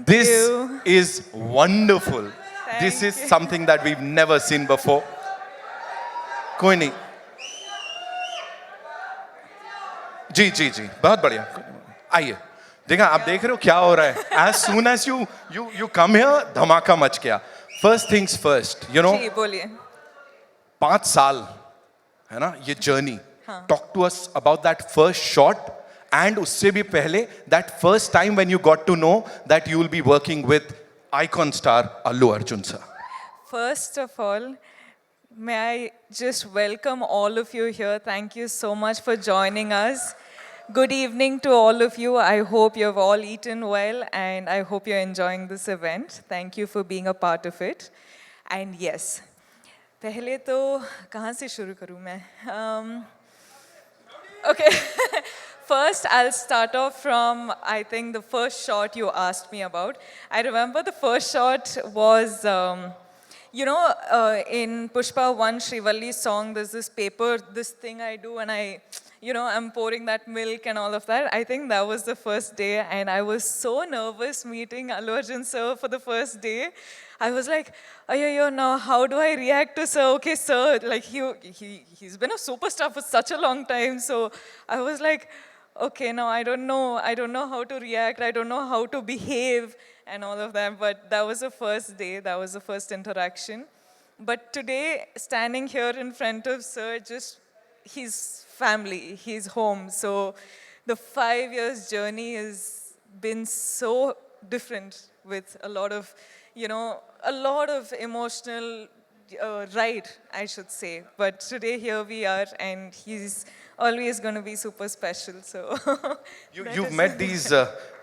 This you. is wonderful. This is you. something that we've never seen before. कोई नहीं. जी जी जी बहुत बढ़िया. आइए. देखा आप देख रहे हो क्या हो रहा है. As soon as you come here, धमाका मच गया. First things first, you know. जी बोलिए. 5 साल है ना ये journey. Talk to us about that first shot. And उससे भी पहले that first time when you got to know that you will be working with icon star Allu Arjun sir. First of all, may I just welcome all of you here. Thank you so much for joining us. Good evening to all of you. I hope you have all eaten well and I hope you're enjoying this event. Thank you for being a part of it. And yes, पहले तो कहाँ से शुरू करूँ मैं? Okay. First, I'll start off from, I think, the first shot you asked me about. I remember the first shot was, in Pushpa 1, Shrivalli's song, there's this paper, this thing I do, and I'm pouring that milk and all of that. I think that was the first day, and I was so nervous meeting Allu Arjun sir for the first day. I was like, now how do I react to sir? Okay, sir, like he's been a superstar for such a long time, so I was like, okay, now I don't know how to react, I don't know how to behave and all of that, but that was the first day, that was the first interaction. But today, standing here in front of sir, just his family, his home, so the 5 years journey has been so different with a lot of emotional ride, I should say. But today here we are, and he's always going to be super special. So You've met these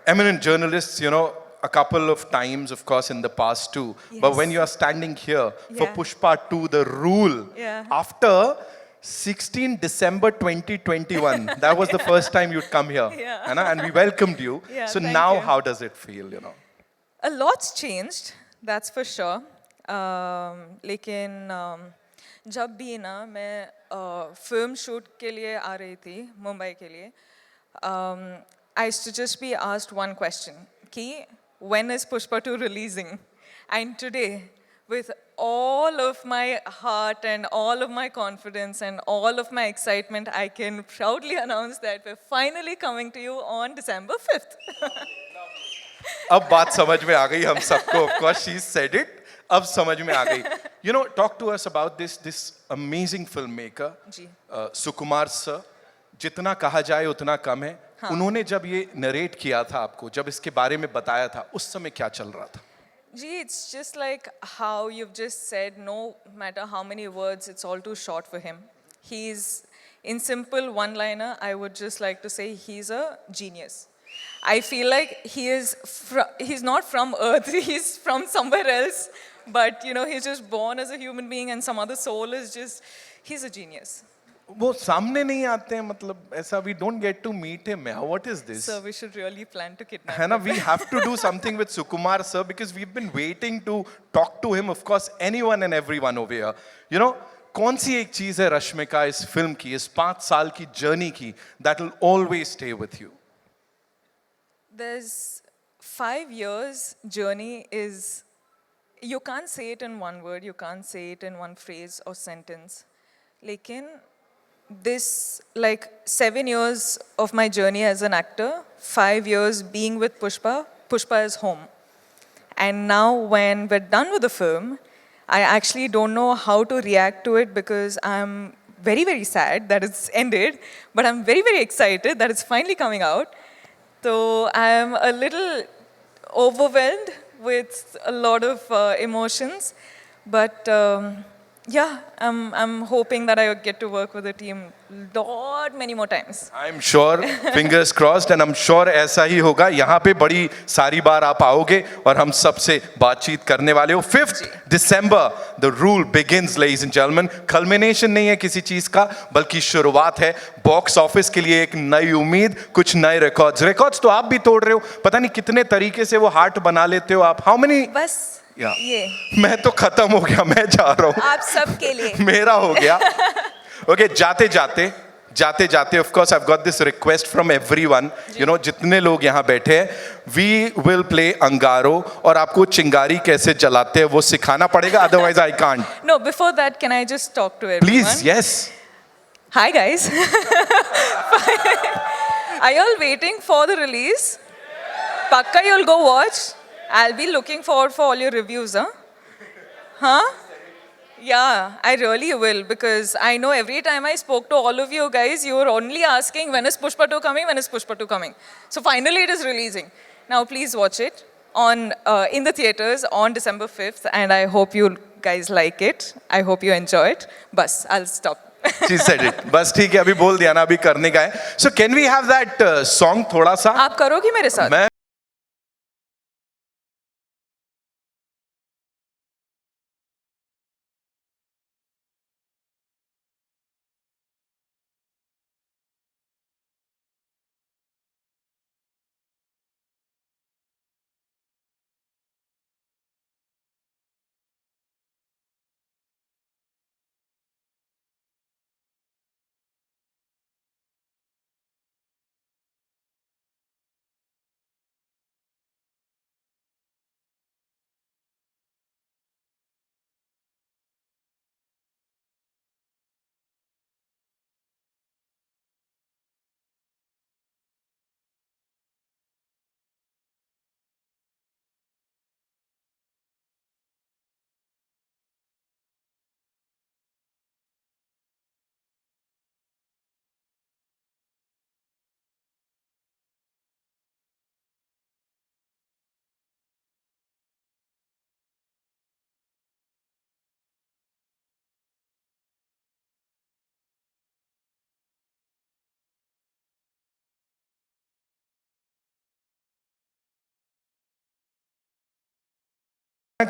eminent journalists, a couple of times, of course, in the past too. Yes. But when you are standing here for Yeah. Pushpa 2, The Rule, Yeah. after 16 December 2021, that was the first time you'd come here. Yeah. And we welcomed you. Yeah, So thank now you. how does it feel, A lot's changed, that's for sure. लेकिन जब भी ना मैं film shoot के लिए आ रही थी मुंबई के लिए, I used to just be asked one question, कि when is Pushpa 2 releasing? And today, with all of my heart and all of my confidence and all of my excitement, I can proudly announce that we're finally coming to you on December 5th. अब बात समझ में आ गई हम सबको. Of course, she said it. अब समझ में आ गई. Talk to us about this amazing filmmaker, ji. Sukumar sir. जितना कहा जाए उतना कम है. उन्होंने जब ये नरेट किया था आपको, जब इसके बारे में बताया था, उस समय क्या चल रहा था? Gee, it's just like how you've just said, no matter how many words, it's all too short for him. He's, in simple one-liner, I would just like to say he's a genius. I feel like he's not from Earth, he's from somewhere else, but he's just born as a human being and some other soul is just, he's a genius. वो सामने नहीं आते हैं, मतलब ऐसा we don't get to meet him. What is this? So we should really plan to kidnap है ना, him. we have to do something with Sukumar sir because we've been waiting to talk to him. Of course, anyone and everyone over here. कौन सी एक चीज है रश्मिका इस film की, इस 5 साल की जर्नी की, that will always stay with you? There's 5 years journey is, you can't say it in one word, you can't say it in one phrase or sentence. Lekin, this, like 7 years of my journey as an actor, 5 years being with Pushpa is home. And now when we're done with the film, I actually don't know how to react to it because I'm very, very sad that it's ended, but I'm very, very excited that it's finally coming out. So I'm a little overwhelmed with a lot of emotions, but yeah, I'm hoping that I get to work with the team many more times. I'm sure, fingers crossed, and I'm sure ऐसा ही होगा. यहाँ पे बड़ी सारी बार आप आओगे और हम सबसे बातचीत करने वाले हो. 5th December, the rule begins, ladies and gentlemen. Culmination नहीं है किसी चीज का, बल्कि शुरुआत है. बॉक्स ऑफिस के लिए एक नई उम्मीद, कुछ नए रिकॉर्ड्स तो आप भी तोड़ रहे हो. पता नहीं कितने तरीके से वो हार्ट बना लेते हो आप. How many? बस ये मैं तो खत्म हो गया, मैं जा रहा हूँ. आप सब के लिए मेरा हो गया. ओके, जाते जाते जाते जाते of course I have got this request from everyone, you know, जितने लोग यहाँ बैठे हैं, वी विल प्ले अंगारो, और आपको चिंगारी कैसे जलाते हैं वो सिखाना पड़ेगा, otherwise I can't. No, before that, can I just talk to everyone? Please, yes. Hi guys. Are you all waiting for the release? Pakka you'll go watch. I'll be looking forward for all your reviews, huh? Huh? Yeah, I really will, because I know every time I spoke to all of you guys, you were only asking when is Pushpa 2 coming, when is Pushpa 2 coming. So finally it is releasing. Now please watch it on in the theaters on December 5th, and I hope you guys like it. I hope you enjoy it. Bas, I'll stop. She said it. बस ठीक है, अभी बोल दिया ना, अभी करने का है. So can we have that song थोड़ा सा? आप करोगी मेरे साथ? मैं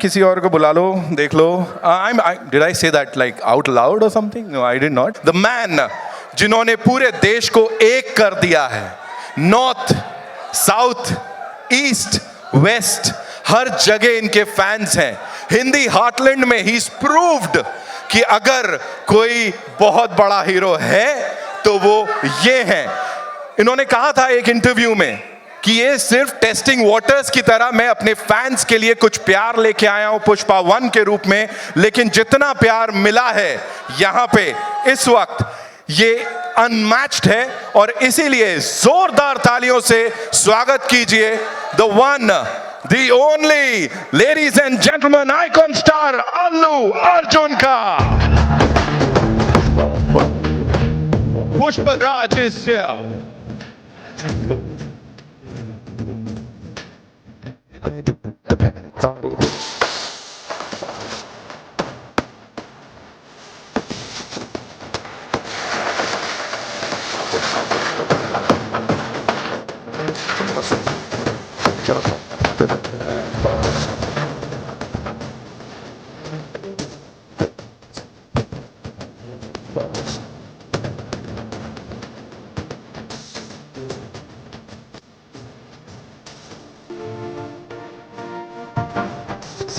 किसी और को बुला लो, देख लो. Did I say that like out loud or something? No, I did not. The man जिन्होंने पूरे देश को एक कर दिया है, नॉर्थ, साउथ, ईस्ट, वेस्ट, हर जगह इनके फैंस हैं. हिंदी हार्टलैंड में ही प्रूव्ड कि अगर कोई बहुत बड़ा हीरो है तो वो ये हैं. इन्होंने कहा था एक इंटरव्यू में कि ये सिर्फ टेस्टिंग वाटर्स की तरह मैं अपने फैंस के लिए कुछ प्यार लेके आया हूं पुष्पा 1 के रूप में, लेकिन जितना प्यार मिला है यहां पे इस वक्त ये अनमैच्ड है, और इसीलिए जोरदार तालियों से स्वागत कीजिए the one, the only, ladies and gentlemen, icon star Allu Arjun का. Pushpraj is here.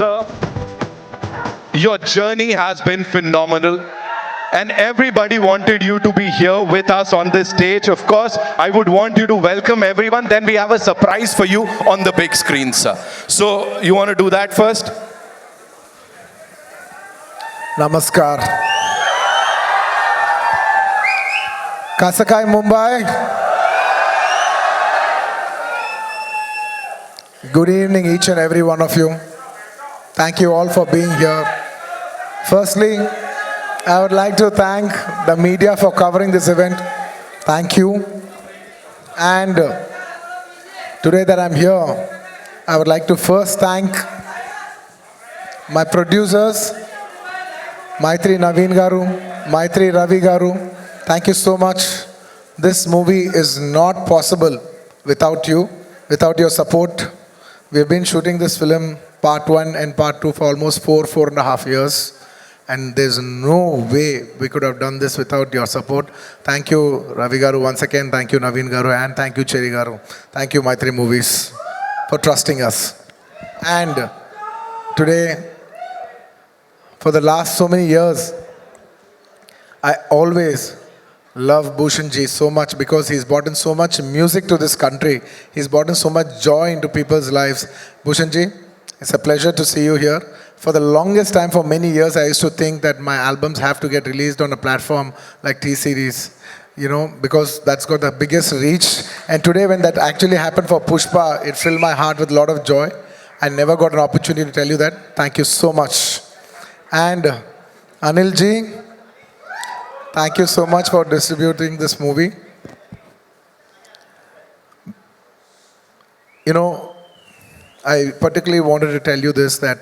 Sir, your journey has been phenomenal, and everybody wanted you to be here with us on this stage. Of course, I would want you to welcome everyone. Then we have a surprise for you on the big screen, sir. So, you want to do that first? Namaskar. Kasakai, Mumbai. Good evening, each and every one of you. Thank you all for being here. Firstly, I would like to thank the media for covering this event. Thank you. And today that I'm here, I would like to first thank my producers, Maitri Naveen Garu, Maitri Ravi Garu. Thank you so much. This movie is not possible without you, without your support. We've been shooting this film, part 1 and part 2, for almost 4.5 years. And there's no way we could have done this without your support. Thank you, Ravi Garu, once again. Thank you, Naveen Garu, and thank you, Cherry Garu. Thank you, Maitri Movies, for trusting us. And today, for the last so many years, I always love Bhushan ji so much because he's brought in so much music to this country. He's brought in so much joy into people's lives. Bhushan ji, it's a pleasure to see you here. For the longest time, for many years, I used to think that my albums have to get released on a platform like T-Series, because that's got the biggest reach. And today, when that actually happened for Pushpa, it filled my heart with a lot of joy. I never got an opportunity to tell you that. Thank you so much. And Anil ji, thank you so much for distributing this movie. I particularly wanted to tell you this, that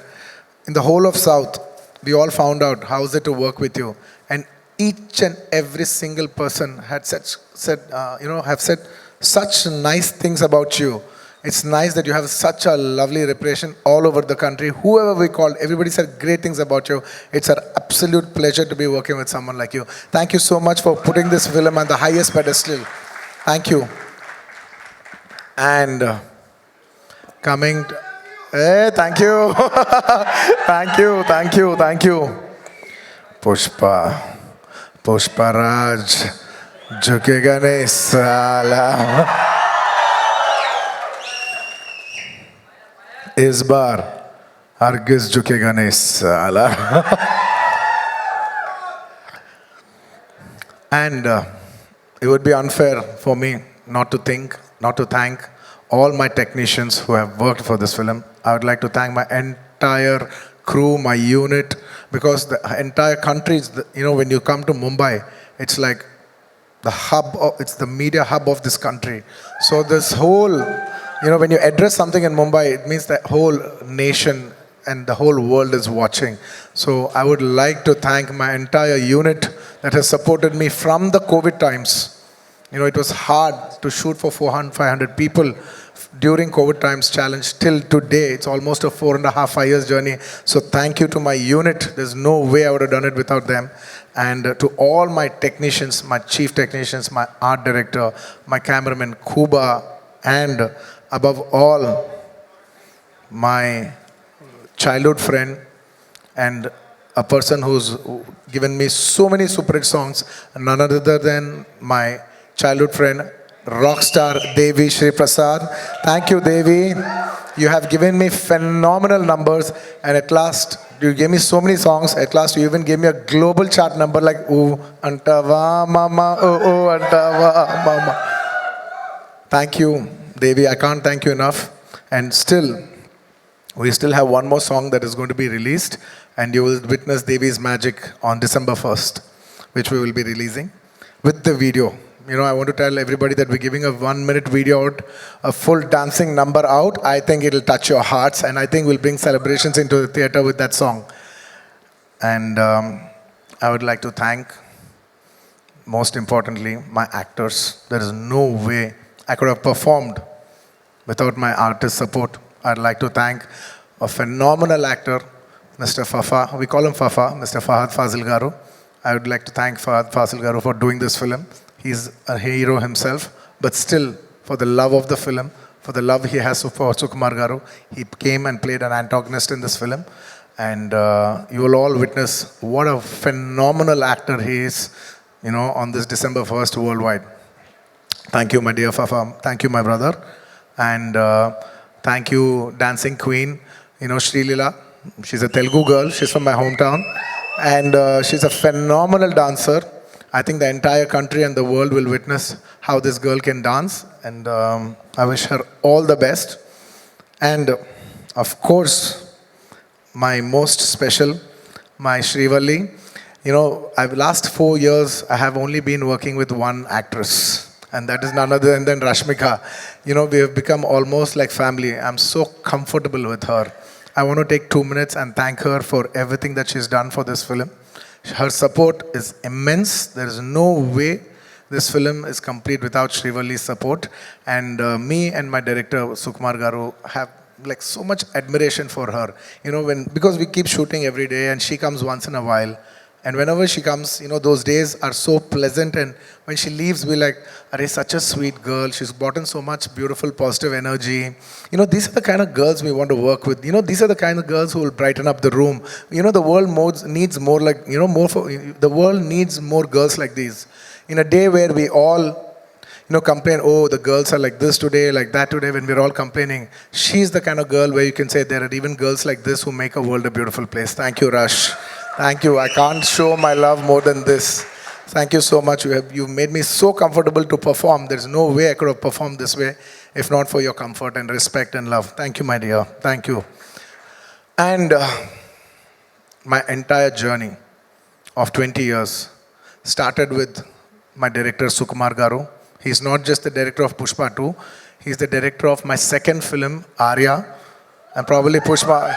in the whole of South, we all found out how is it to work with you. And each and every single person had have said such nice things about you. It's nice that you have such a lovely reputation all over the country. Whoever we called, everybody said great things about you. It's an absolute pleasure to be working with someone like you. Thank you so much for putting this film on the highest pedestal. Thank you. And coming to, hey, thank you. thank you. Pushpa Raj, jhukega nahi sala. इस बार हरगिज झुकेगा नहीं साला. And it would be unfair for me not to thank all my technicians who have worked for this film. I would like to thank my entire crew, my unit, because the entire country is, when you come to Mumbai, it's like the it's the media hub of this country. So this whole, when you address something in Mumbai, it means the whole nation and the whole world is watching. So I would like to thank my entire unit that has supported me from the COVID times. It was hard to shoot for 400, 500 people during COVID times challenge till today. It's almost a 4.5, 5 years journey. So thank you to my unit. There's no way I would have done it without them. And to all my technicians, my chief technicians, my art director, my cameraman, Kuba, and above all, my childhood friend and a person who's given me so many super hit songs, none other than my childhood friend, rock star Devi Shri Prasad. Thank you, Devi. You have given me phenomenal numbers, and at last, you gave me so many songs. At last, you even gave me a global chart number like "Ooh Antava Mama, Oh Antava Mama." Thank you, Devi. I can't thank you enough. And still, we still have one more song that is going to be released, and you will witness Devi's magic on December 1st, which we will be releasing with the video. I want to tell everybody that we're giving a 1-minute video out, a full dancing number out. I think it'll touch your hearts, and I think we'll bring celebrations into the theater with that song. And I would like to thank, most importantly, my actors. There is no way I could have performed without my artist support. I'd like to thank a phenomenal actor, Mr. Fafa. We call him Fafa, Mr. Fahad Fazil Garu. I would like to thank Fahad Fazil Garu for doing this film. He's a hero himself, but still, for the love of the film, for the love he has for Sukumar Garu, he came and played an antagonist in this film. And you will all witness what a phenomenal actor he is, on this December 1st worldwide. Thank you, my dear Fafa. Thank you, my brother. And thank you, Dancing Queen, Sri Leela. She's a Telugu girl. She's from my hometown. And she's a phenomenal dancer. I think the entire country and the world will witness how this girl can dance. And I wish her all the best. And of course, my most special, my Shrivalli. Last 4 years, I have only been working with one actress. And that is none other than Rashmika. We have become almost like family. I'm so comfortable with her. I want to take 2 minutes and thank her for everything that she's done for this film. Her support is immense. There is no way this film is complete without Shrivalli's support. And me and my director, Sukumar Garu, have so much admiration for her. Because we keep shooting every day and she comes once in a while. And whenever she comes, those days are so pleasant. And when she leaves, we're like, Arey, such a sweet girl. She's brought in so much beautiful, positive energy. These are the kind of girls we want to work with. These are the kind of girls who will brighten up the room. The world needs more the world needs more girls like these. In a day where we all complain, oh, the girls are like this today, like that today, when we're all complaining. She's the kind of girl where you can say there are even girls like this who make a world a beautiful place. Thank you, Rush. Thank you. I can't show my love more than this. Thank you so much. You've made me so comfortable to perform. There's no way I could have performed this way if not for your comfort and respect and love. Thank you, my dear. Thank you. And my entire journey of 20 years started with my director, Sukumar Garu. He's not just the director of Pushpa 2, he's the director of my second film, Arya, and probably Pushpa.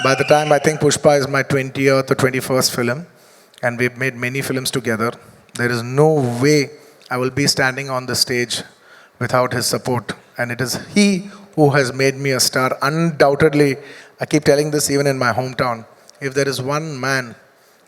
By the time I think Pushpa is my 20th or 21st film, and we've made many films together, there is no way I will be standing on the stage without his support. And it is he who has made me a star. Undoubtedly, I keep telling this even in my hometown, if there is one man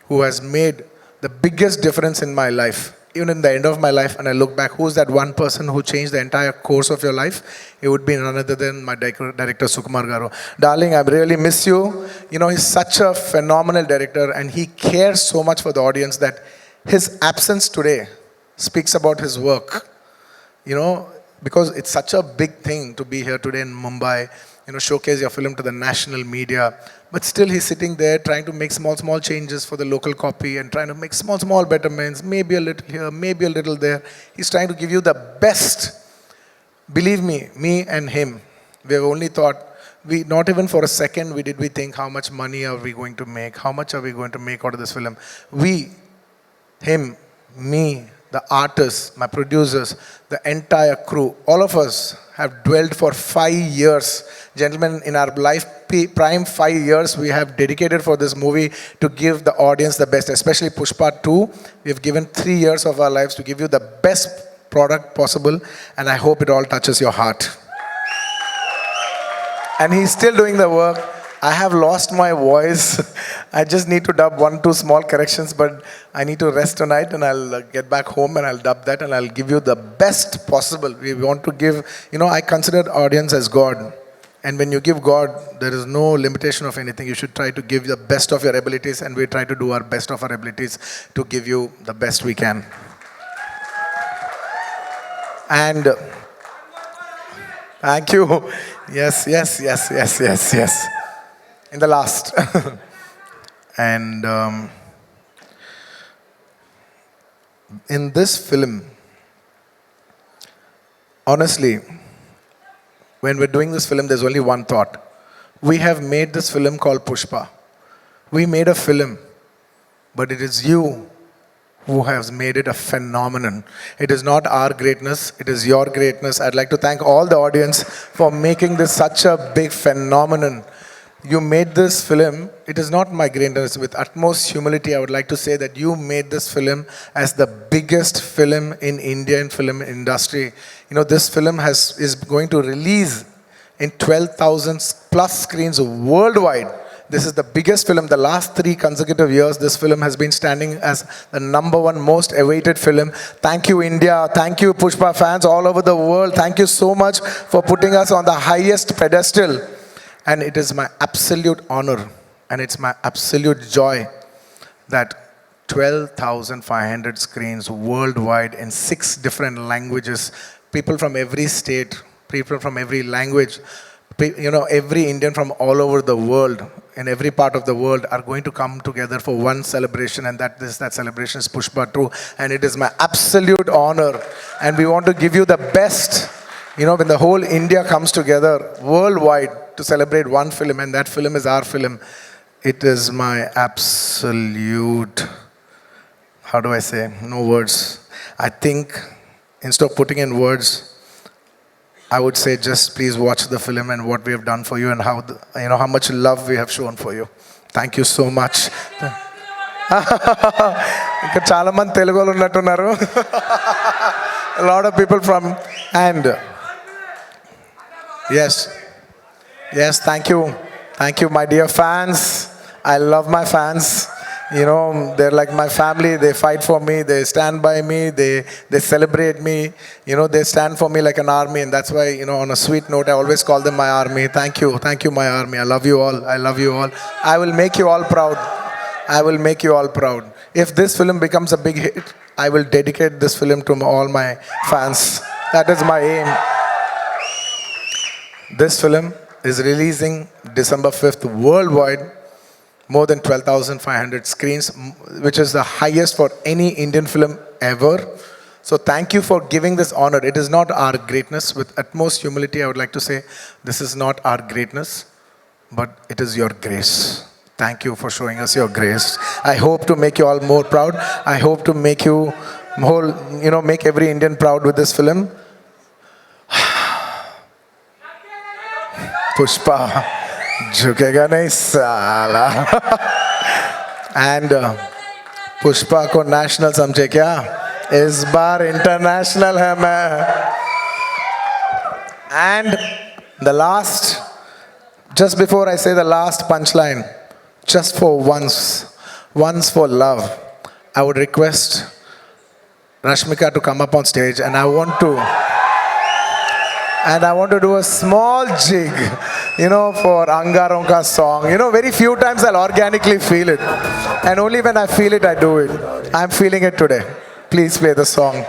who has made the biggest difference in my life, even in the end of my life, and I look back, who's that one person who changed the entire course of your life? It would be none other than my director, Sukumar Garu. Darling, I really miss you. He's such a phenomenal director, and he cares so much for the audience that his absence today speaks about his work. Because it's such a big thing to be here today in Mumbai, showcase your film to the national media. But still he's sitting there trying to make small changes for the local copy and trying to make small betterments, maybe a little here, maybe a little there. He's trying to give you the best. Believe me and him, we have only thought, not even for a second we think how much money are we going to make, how much are we going to make out of this film. We, him, me, the artists, my producers, the entire crew, all of us have dwelled for 5 years. Gentlemen, in our life, prime 5 years, we have dedicated for this movie to give the audience the best, especially Pushpa 2. We have given 3 years of our lives to give you the best product possible, and I hope it all touches your heart. And he's still doing the work. I have lost my voice. I just need to dub 1-2 small corrections, but I need to rest tonight and I'll get back home and I'll dub that and I'll give you the best possible. We want to give, I consider audience as God. And when you give God, there is no limitation of anything. You should try to give the best of your abilities, and we try to do our best of our abilities to give you the best we can. And thank you. Yes. In the last. And in this film, honestly, when we're doing this film, there's only one thought. We have made this film called Pushpa. We made a film, but it is you who has made it a phenomenon. It is not our greatness, it is your greatness. I'd like to thank all the audience for making this such a big phenomenon. You made this film, it is not my greatness. With utmost humility, I would like to say that you made this film as the biggest film in Indian film industry. This film is going to release in 12,000 plus screens worldwide. This is the biggest film. The last 3 consecutive years, this film has been standing as the #1 most awaited film. Thank you, India. Thank you, Pushpa fans all over the world. Thank you so much for putting us on the highest pedestal. And it is my absolute honor and it's my absolute joy that 12,500 screens worldwide in 6 different languages, people from every state, people from every language, every Indian from all over the world, in every part of the world, are going to come together for one celebration, and that celebration is Pushpa 2. And it is my absolute honor. And we want to give you the best. When the whole India comes together worldwide to celebrate one film, and that film is our film, it is my absolute, how do I say, no words. I think instead of putting in words, I would say just please watch the film and what we have done for you and how much love we have shown for you. Thank you so much. ఇక్కడ చాలా మంది తెలుగు వాళ్ళు ఉన్నట్టున్నారు. A lot of people from, and yes, thank you, my dear fans. I love my fans. They're like my family. They fight for me. They stand by me. They celebrate me. They stand for me like an army. And that's why, on a sweet note, I always call them my army. Thank you, my army. I love you all. I will make you all proud. I will make you all proud. If this film becomes a big hit, I will dedicate this film to all my fans. That is my aim. This film is releasing December 5th worldwide, more than 12,500 screens, which is the highest for any Indian film ever. So thank you for giving this honor. It is not our greatness. With utmost humility, I would like to say, this is not our greatness, but it is your grace. Thank you for showing us your grace. I hope to make you all more proud. I hope to make you make every Indian proud with this film. Pushpa, झुकेगा नहीं साला. And Pushpa को national समझे क्या? इस बार international है मैं. And the last, just before I say the last punchline, just for once for love, I would request Rashmika to come up on stage, and I want to do a small jig, for Angaro ka song. Very few times I'll organically feel it, and only when I feel it, I do it. I'm feeling it today. Please play the song.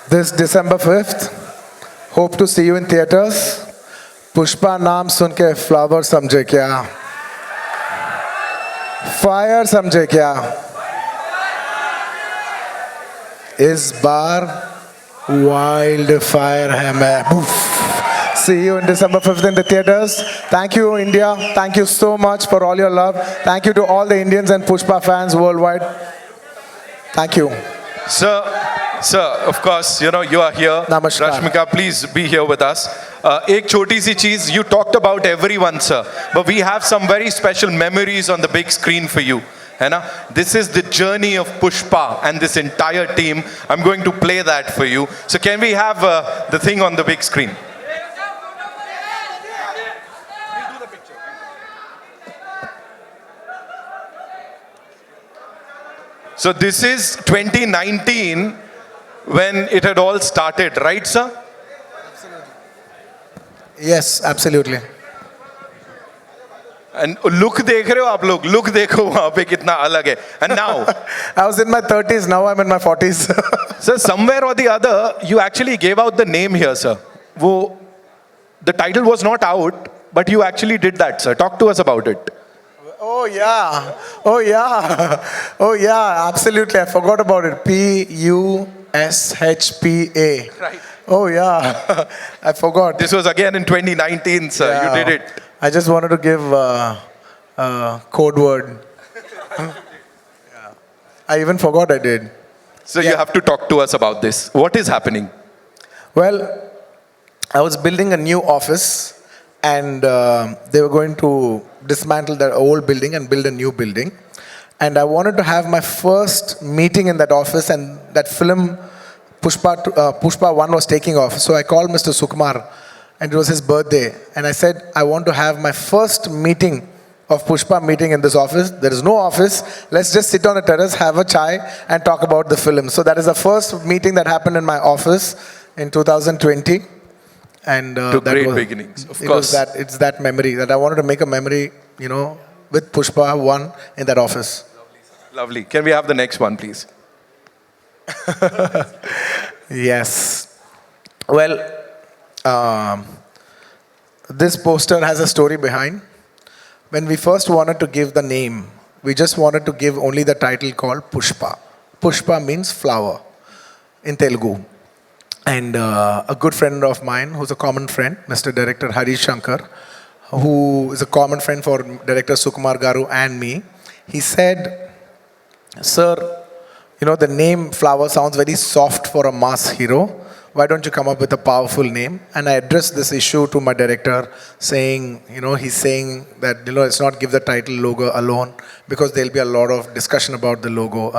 This December 5th, hope to see you in theaters. Pushpa naam sun ke flower samjhe kya? Fire samjhe kya? Is baar wildfire hai main. See you in December 5th in the theaters. Thank you, India. Thank you so much for all your love. Thank you to all the Indians and Pushpa fans worldwide. Thank you. Sir, of course, you are here. Namaskar. Rashmika, please be here with us. Ek choti si cheez, you talked about everyone, sir. But we have some very special memories on the big screen for you. This is the journey of Pushpa and this entire team. I'm going to play that for you. So can we have the thing on the big screen? So this is 2019 when it had all started, right, sir? Yes, absolutely. And look dekh rahe ho aap log, look dekho wahan pe kitna alag hai. And now I was in my 30s, now I'm in my 40s. sir, somewhere or the other you actually gave out the name here, sir. The title was not out, but you actually did that, sir. Talk to us about it. Oh yeah, absolutely. I forgot about it. Pushpa. Right. Oh yeah, I forgot. This was again in 2019, sir. Yeah. You did it. I just wanted to give code word. I even forgot I did. So you have to talk to us about this. What is happening? Well, I was building a new office, and they were going to dismantle that old building and build a new building. And I wanted to have my first meeting in that office, and that film Pushpa 1 was taking off. So I called Mr. Sukumar, and it was his birthday. And I said, I want to have my first meeting of Pushpa meeting in this office. There is no office. Let's just sit on a terrace, have a chai, and talk about the film. So that is the first meeting that happened in my office. in 2020. And To that great was, beginnings, of it course. was that, it's that memory that I wanted to make a memory, with Pushpa 1 in that office. Lovely. Can we have the next one, please? Yes. Well, um, this poster has a story behind. When we first wanted to give the name, we just wanted to give only the title called Pushpa. Pushpa means flower in Telugu. And a good friend of mine, who's a common friend, Mr. Director Harish Shankar, who is a common friend for Director Sukumar Garu and me, he said, "Sir, the name Flower sounds very soft for a mass hero. Why don't you come up with a powerful name?" And I addressed this issue to my director, saying, he's saying that, let's not give the title logo alone, because there'll be a lot of discussion about the logo.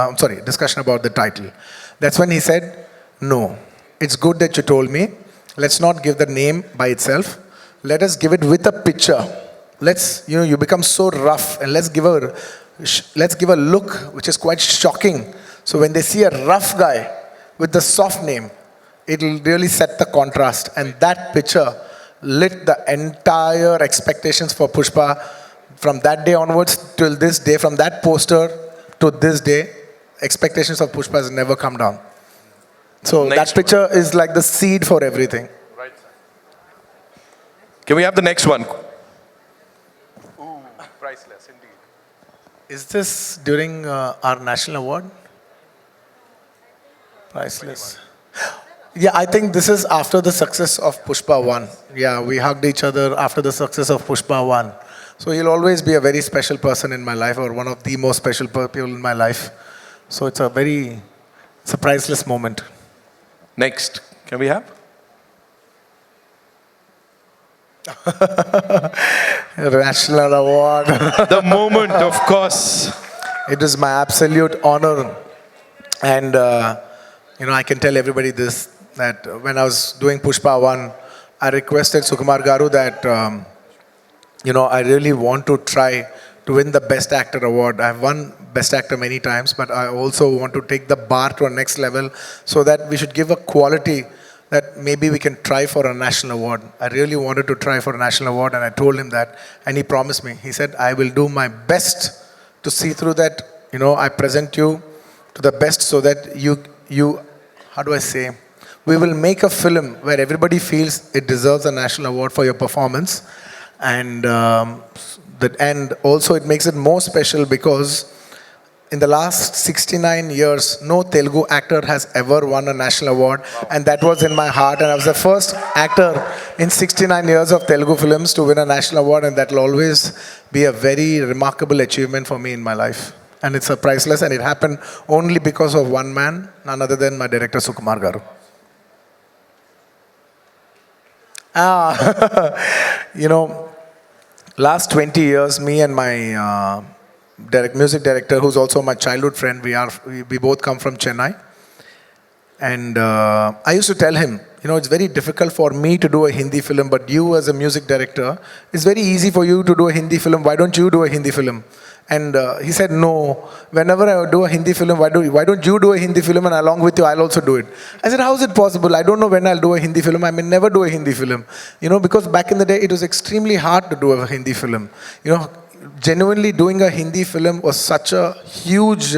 Discussion about the title. That's when he said, "No, it's good that you told me. Let's not give the name by itself. Let us give it with a picture. Let's, you become so rough, and let's give a look which is quite shocking. So when they see a rough guy with the soft name, it'll really set the contrast." And that picture lit the entire expectations for Pushpa from that day onwards till this day. From that poster to this day, expectations of Pushpa has never come down. So Next that picture is like the seed for everything. Right. Can we have the next one? Ooh, priceless indeed. Is this during our national award? Priceless. Yeah, I think this is after the success of Pushpa 1. Yeah, we hugged each other after the success of Pushpa 1. So he'll always be a very special person in my life, or one of the most special people in my life. So it's a priceless moment. Next, can we have? National award. The moment, of course. It is my absolute honor. And, I can tell everybody this, that when I was doing Pushpa 1, I requested Sukumar Garu that, I really want to try to win the Best Actor award. I've won Best Actor many times, but I also want to take the bar to a next level, so that we should give a quality that maybe we can try for a national award. I really wanted to try for a national award, and I told him that, and he promised me. He said, "I will do my best to see through that, I present you to the best, so that you, how do I say, we will make a film where everybody feels it deserves a national award for your performance." And and also it makes it more special because in the last 69 years, no Telugu actor has ever won a national award. And that was in my heart. And I was the first actor in 69 years of Telugu films to win a national award. And that will always be a very remarkable achievement for me in my life. And it's a priceless. And it happened only because of one man, none other than my director, Sukumar Garu. Last 20 years, me and my music director, who's also my childhood friend, we both come from Chennai. And I used to tell him, it's very difficult for me to do a Hindi film, but you as a music director, it's very easy for you to do a Hindi film. Why don't you do a Hindi film? And he said, "No, whenever I do a Hindi film, why don't you do a Hindi film, and along with you, I'll also do it." I said, "How is it possible? I don't know when I'll do a Hindi film. I may never do a Hindi film." Because back in the day, it was extremely hard to do a Hindi film. Genuinely doing a Hindi film was such a huge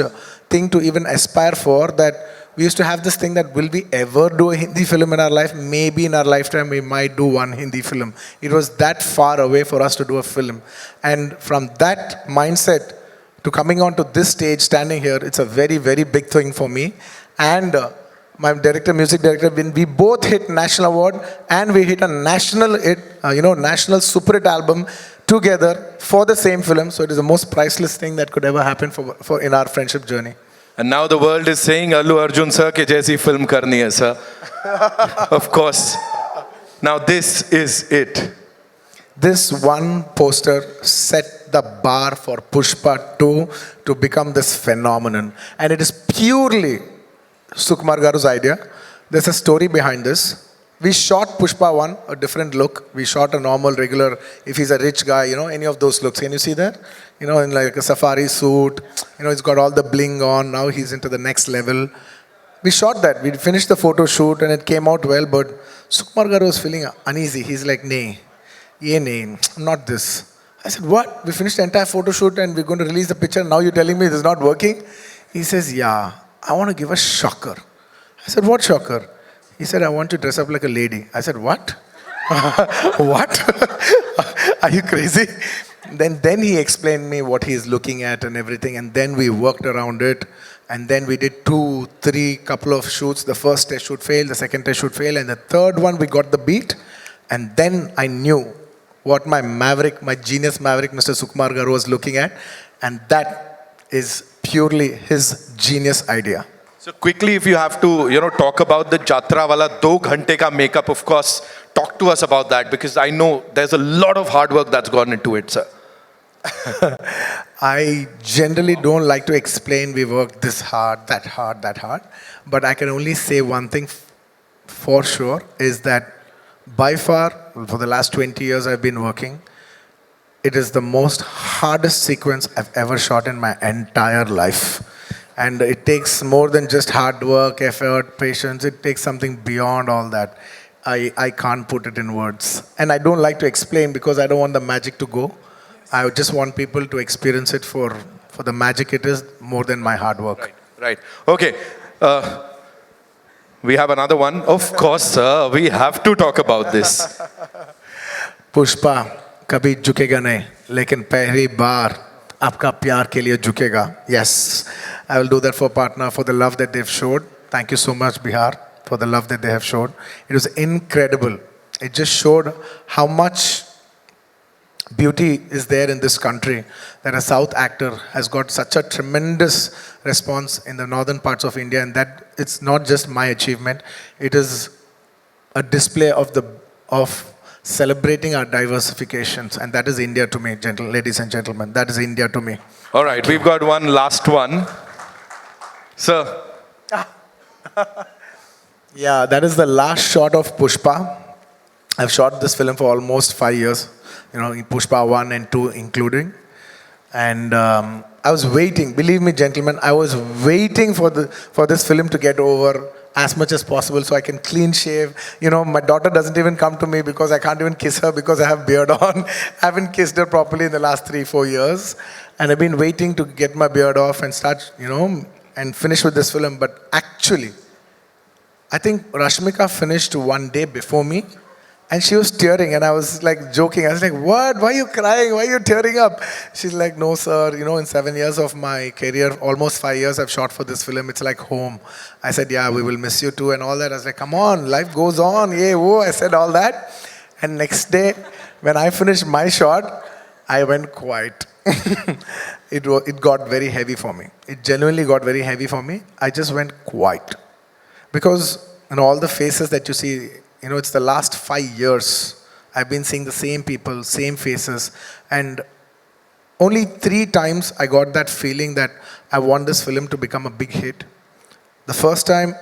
thing to even aspire for, that we used to have this thing that, will we ever do a Hindi film in our life? Maybe in our lifetime we might do one Hindi film. It was that far away for us to do a film. And from that mindset to coming onto this stage, standing here, it's a very, very big thing for me. And my music director, when we both hit national award and we hit a national hit, national super hit album together for the same film. So it is the most priceless thing that could ever happen for in our friendship journey. And now the world is saying, Allu Arjun sir ke jaisi film karni hai sir. Of course. Now this is it. This one poster set the bar for Pushpa 2 to become this phenomenon. And it is purely Sukumar Garu's idea. There's a story behind this. We shot Pushpa 1, a different look. We shot a normal, regular, if he's a rich guy, any of those looks. Can you see that? In like a safari suit, he's got all the bling on. Now he's into the next level. We shot that. We finished the photo shoot and it came out well, but Sukumar Garu was feeling uneasy. He's like, nay, yeah, nay, not this. I said, what? We finished the entire photo shoot and we're going to release the picture. Now you're telling me this is not working? He says, yeah, I want to give a shocker. I said, what shocker? He said, I want to dress up like a lady. I said, what? What? Are you crazy? Then he explained me what he's looking at and everything, and then we worked around it. And then we did 2, 3 couple of shoots. The first test shoot failed, the second test shoot failed, and the third one we got the beat. And then I knew what my maverick, my genius maverick, Mr. Sukumar Garu was looking at, and that is purely his genius idea. So quickly, if you have to, talk about the Jatra wala 2 ghante ka makeup, of course, talk to us about that, because I know there's a lot of hard work that's gone into it, sir. I generally don't like to explain we worked this hard, that hard, that hard. But I can only say one thing for sure is that by far, for the last 20 years I've been working, it is the most hardest sequence I've ever shot in my entire life. And it takes more than just hard work, effort, patience. It takes something beyond all that. I can't put it in words. And I don't like to explain because I don't want the magic to go. I just want people to experience it for the magic it is, more than my hard work. Right. Okay. We have another one. Of course, sir. We have to talk about this. Pushpa, kabhi jhukega nahi, lekin pehli baar aapka pyar ke liye jhukega. Yes, I will do that for partner, for the love that they've showed. Thank you so much, Bihar, for the love that they have showed. It was incredible. It just showed how much beauty is there in this country, that a South actor has got such a tremendous response in the northern parts of India, and that it's not just my achievement, it is a display of celebrating our diversifications, and that is India to me, ladies and gentlemen. That is India to me. All right, we've got one last one. Sir. Yeah, that is the last shot of Pushpa. I've shot this film for almost 5 years. In Pushpa 1 and 2 including. And I was waiting, believe me gentlemen, I was waiting for this film to get over as much as possible so I can clean shave. My daughter doesn't even come to me because I can't even kiss her because I have beard on. I haven't kissed her properly in the last 3-4 years. And I've been waiting to get my beard off and start, and finish with this film. But actually, I think Rashmika finished 1 day before me. And she was tearing, and I was like joking. I was like, what? Why are you crying? Why are you tearing up? She's like, no, sir. In 7 years of my career, almost 5 years I've shot for this film. It's like home. I said, yeah, we will miss you too and all that. I was like, come on, life goes on. Yeah, whoa. I said all that. And next day, when I finished my shot, I went quiet. It got very heavy for me. It genuinely got very heavy for me. I just went quiet. Because all the faces that you see, it's the last 5 years. I've been seeing the same people, same faces. And only 3 times I got that feeling that I want this film to become a big hit. The first time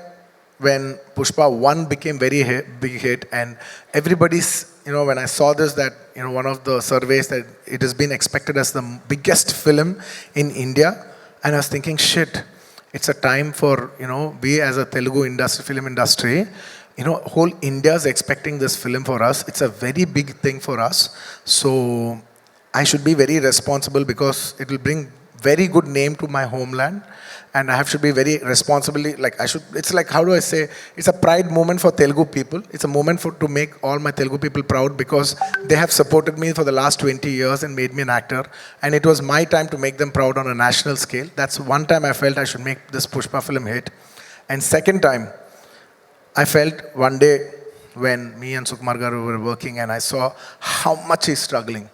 when Pushpa 1 became very big hit, and everybody's, when I saw this, that, one of the surveys that it has been expected as the biggest film in India. And I was thinking, shit, it's a time for, we as a Telugu film industry, whole India is expecting this film for us. It's a very big thing for us. So I should be very responsible because it will bring very good name to my homeland. And I should be very responsibly, it's like, how do I say, it's a pride moment for Telugu people. It's a moment to make all my Telugu people proud because they have supported me for the last 20 years and made me an actor. And it was my time to make them proud on a national scale. That's one time I felt I should make this Pushpa film hit. And second time, I felt one day when me and Sukumar Garu were working and I saw how much he's struggling.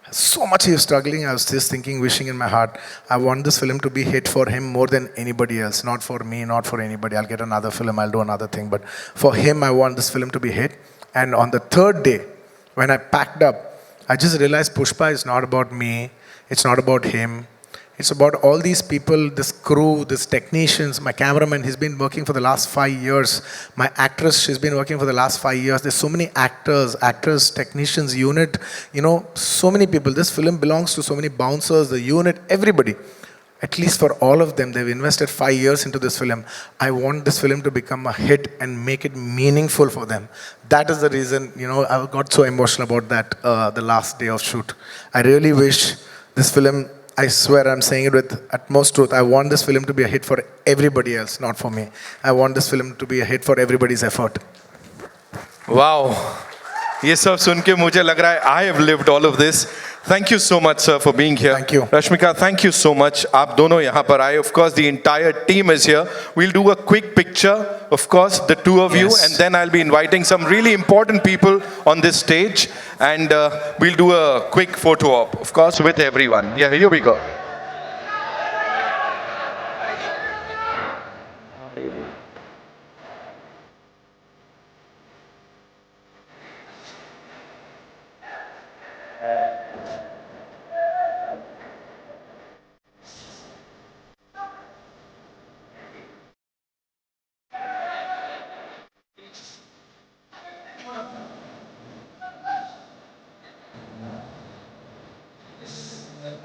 So much he's struggling, I was just thinking, wishing in my heart, I want this film to be hit for him more than anybody else. Not for me, not for anybody. I'll get another film, I'll do another thing. But for him, I want this film to be hit. And on the third day, when I packed up, I just realized Pushpa is not about me. It's not about him. It's about all these people, this crew, these technicians, my cameraman, he's been working for the last 5 years. My actress, she's been working for the last 5 years. There's so many actors, technicians, unit, so many people. This film belongs to so many bouncers, the unit, everybody. At least for all of them, they've invested 5 years into this film. I want this film to become a hit and make it meaningful for them. That is the reason, I got so emotional about that the last day of shoot. I really wish this film, I swear I'm saying it with utmost truth, I want this film to be a hit for everybody else, not for me. I want this film to be a hit for everybody's effort. Wow. ये सब सुन के मुझे लग रहा है I have lived all of this. Thank you so much, sir, for being here. Thank you. Rashmika, thank you so much. आप दोनों यहाँ पर आए. Of course, the entire team is here. We'll do a quick picture, of course, the two of you, Yes. and then I'll be inviting some really important people on this stage, and we'll do a quick photo op, of course, with everyone. Yeah, here we go.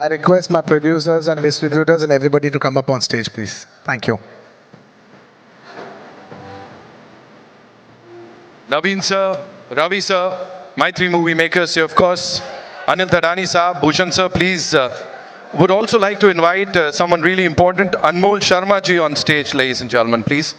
I request my producers and distributors and everybody to come up on stage, please. Thank you. Naveen sir, Ravi sir, my three movie makers here, of course. Anil Thadani sir, Bhushan sir, please. Would also like to invite someone really important, Anmol Sharma ji on stage, ladies and gentlemen, please.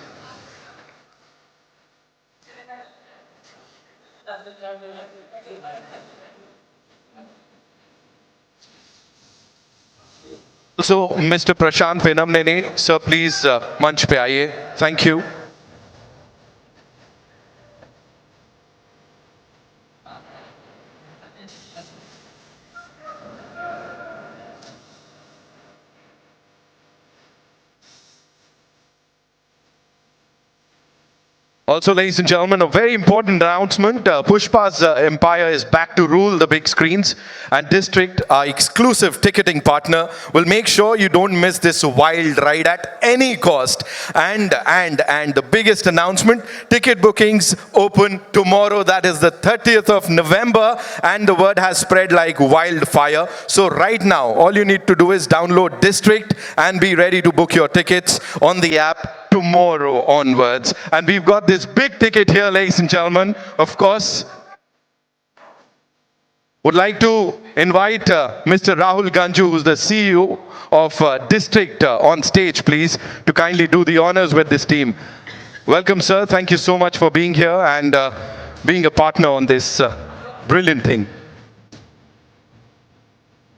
Also, Mr. Prashant Penamnene, sir, please, मंच पे आइए. Thank you. Also, ladies and gentlemen, a very important announcement. Pushpa's Empire is back to rule the big screens. And District, our exclusive ticketing partner, will make sure you don't miss this wild ride at any cost. And the biggest announcement, ticket bookings open tomorrow. That is the 30th of November. And the word has spread like wildfire. So right now, all you need to do is download District and be ready to book your tickets on the app tomorrow onwards. And we've got this big ticket here, ladies and gentlemen. Of course, would like to invite Mr. Rahul Ganju, who's the CEO of District, on stage, please, to kindly do the honors with this team. Welcome, sir. Thank you so much for being here and being a partner on this brilliant thing.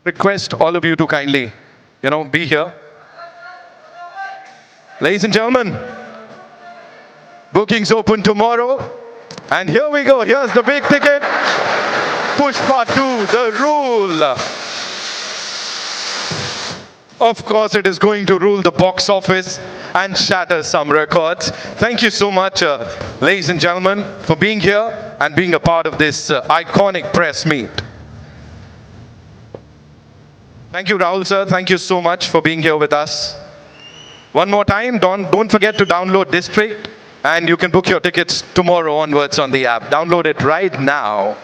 Request all of you to kindly, be here. Ladies and gentlemen, bookings open tomorrow. And here we go. Here's the big ticket. Pushpa 2, the rule. Of course, it is going to rule the box office and shatter some records. Thank you so much, ladies and gentlemen, for being here and being a part of this iconic press meet. Thank you, Rahul sir. Thank you so much for being here with us. One more time, don't forget to download District, and you can book your tickets tomorrow onwards on the app. Download it right now.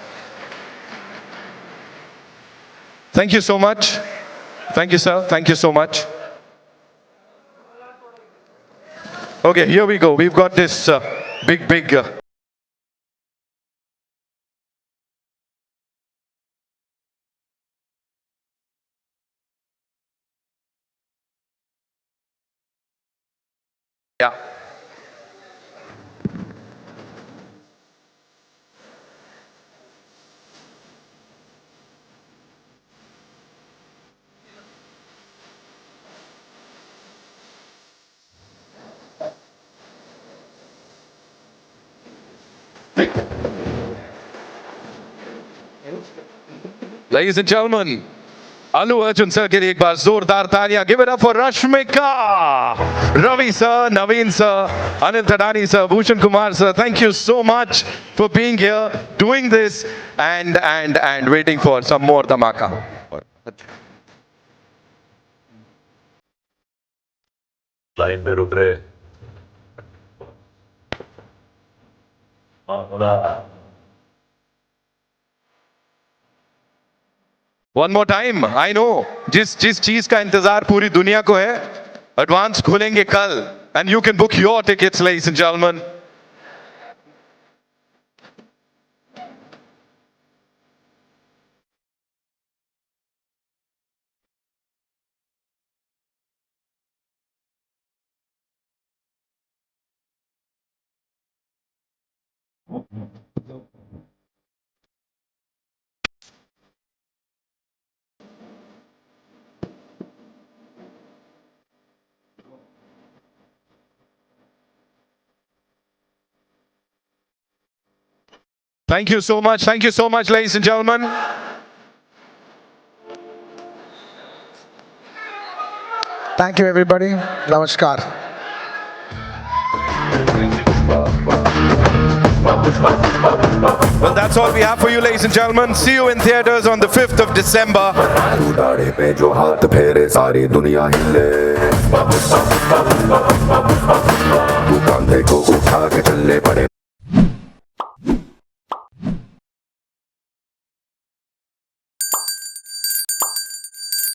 Thank you so much. Thank you, sir. Thank you so much. Okay, here we go. We've got this big yeah. Ladies and gentlemen, Allu Arjun sir के लिए एक बार जोरदार तालियां. Give it up for Rashmika, Ravi sir, Naveen sir, Anil Thadani sir, Bhushan Kumar sir. Thank you so much for being here, doing this, and waiting for some more dhamaka. Line पे रुक रहे हाँ One more time. I know. जिस चीज का इंतजार पूरी दुनिया को है, एडवांस खुलेंगे कल, and you can book your tickets, ladies and gentlemen. Thank you so much. Thank you so much, ladies and gentlemen. Thank you, everybody. Namaskar. Well, that's all we have for you, ladies and gentlemen. See you in theaters on the 5th of December. तू दाढ़े पे जो हाथ फेरे सारी दुनिया हिले तू कांधे को उठा के चलने पड़े